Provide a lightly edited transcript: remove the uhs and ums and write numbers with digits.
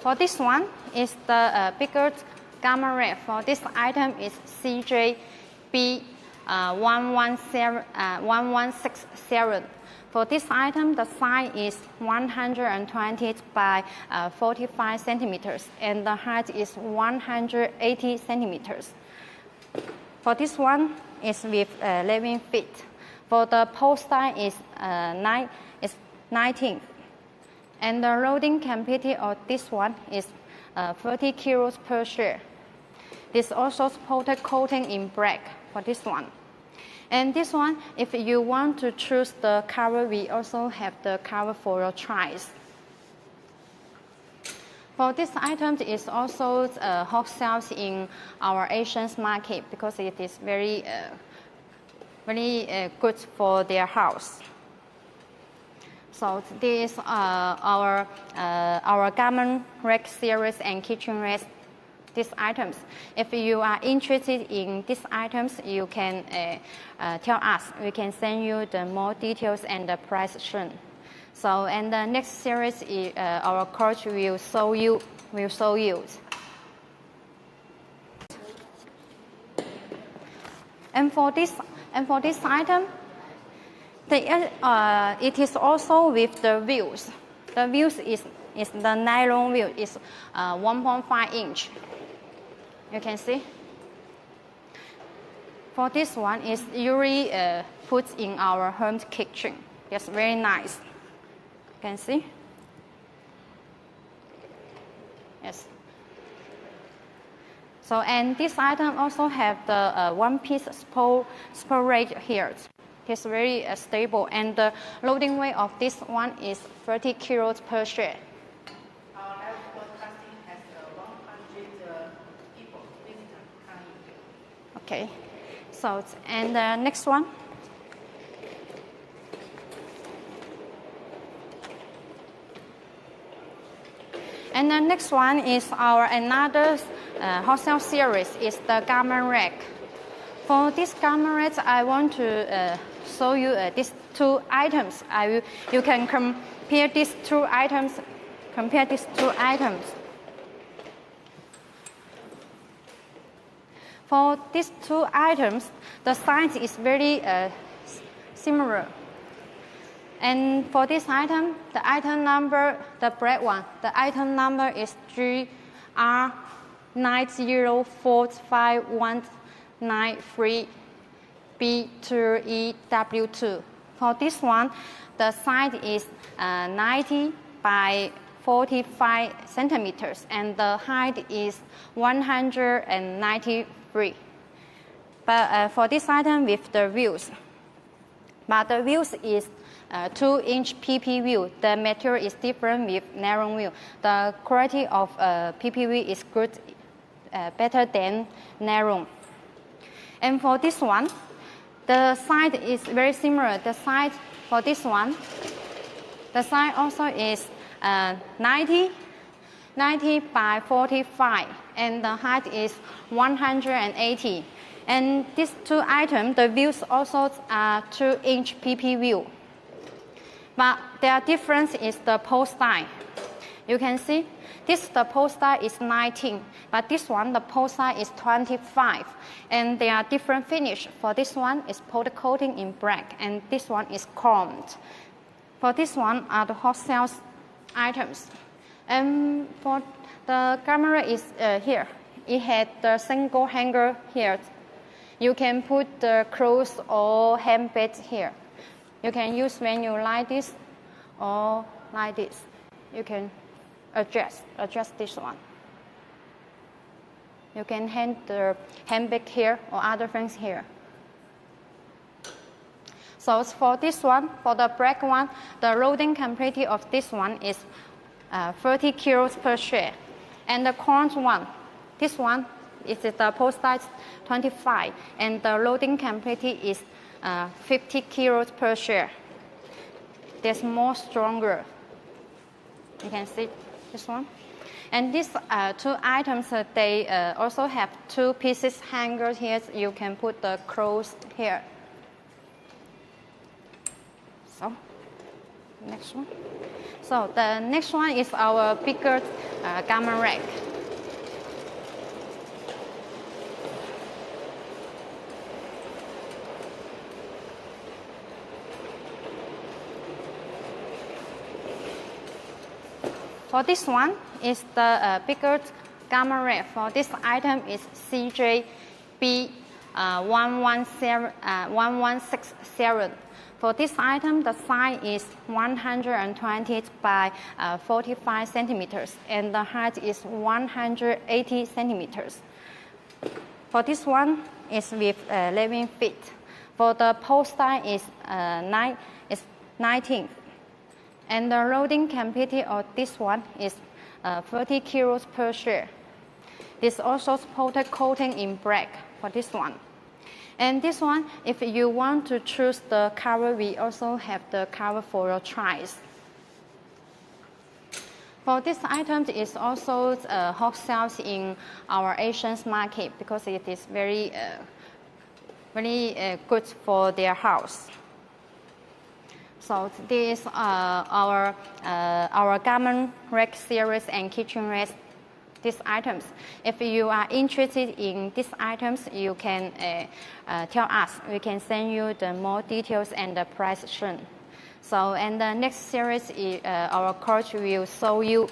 For this one is the bigger gamma ray. For this item is CJB 1167. For this item, the size is 120 by 45 centimeters, and the height is 180 centimeters. For this one is with 11 feet. For the post size is 19, and the loading capacity of this one is 30 kilos per share. This also supported coating in black for this one. And this one, if you want to choose the cover, we also have the cover for your choice. For this item, it is also hot sales in our Asian market because it is very good for their house. So this is our garment rack series and kitchen rack. These items. If you are interested in these items, you can tell us. We can send you the more details and the price soon. So, and the next series is our coach will show you. And for this item, it is also with the wheels. The wheels is the nylon wheel. Is 1.5 inch. You can see. For this one, is usually put in our home kitchen. It's very nice. You can see. Yes. So, and this item also have the one-piece sporage here. It's very stable, and the loading weight of this one is 30 kilos per share. Okay, so and the next one. And the next one is our another wholesale series is the garment rack. For this garment rack, I want to show you these two items. You can compare these two items. For these two items, the size is very similar. And for this item, the item number, the black one, the item number is GR90451993B2EW2. For this one, the size is 90 by 45 centimeters, and the height is 193. But for this item with the wheels, but the wheels is 2-inch PP wheel. The material is different with narrow wheel. The quality of PP wheel is good, better than narrow. And for this one, the size is very similar. The size for this one, the size also is 90 by 45, and the height is 180. And these two items, the wheels also are 2-inch PP wheel. But their difference is the post size. You can see the post size is 19, but this one, the post size is 25. And they are different finish. For this one is powder coating in black, and this one is chromed. For this one are the hot sales items. And for the camera is here. It had the single hanger here. You can put the clothes or handbags here. You can use when you like this or like this. You can adjust this one. You can hang the handbag here or other things here. So for this one, for the black one, the loading capacity of this one is 30 kilos per share. And the corn one, this one is the post size 25, and the loading capacity is 50 kilos per share. There's more stronger. You can see this one. And these two items, they also have two pieces hangers here. You can put the clothes here. So, Next one. So the next one is our bigger garment rack. For this one is the bigger garment rack. For this item is CJB 1167. For this item, the size is 120 by 45 centimeters, and the height is 180 centimeters. For this one is with 11 feet. For the post size is 19. And the loading capacity of this one is 30 kilos per share. This also supported coating in black for this one. And this one, if you want to choose the cover, we also have the cover for your thighs. For this item, it is also hot sales in our Asian market because it is very good for their house. So this is our garment rack series and kitchen rack. These items. If you are interested in these items, you can tell us. We can send you the more details and the price soon. So, and the next series is our coach will show you.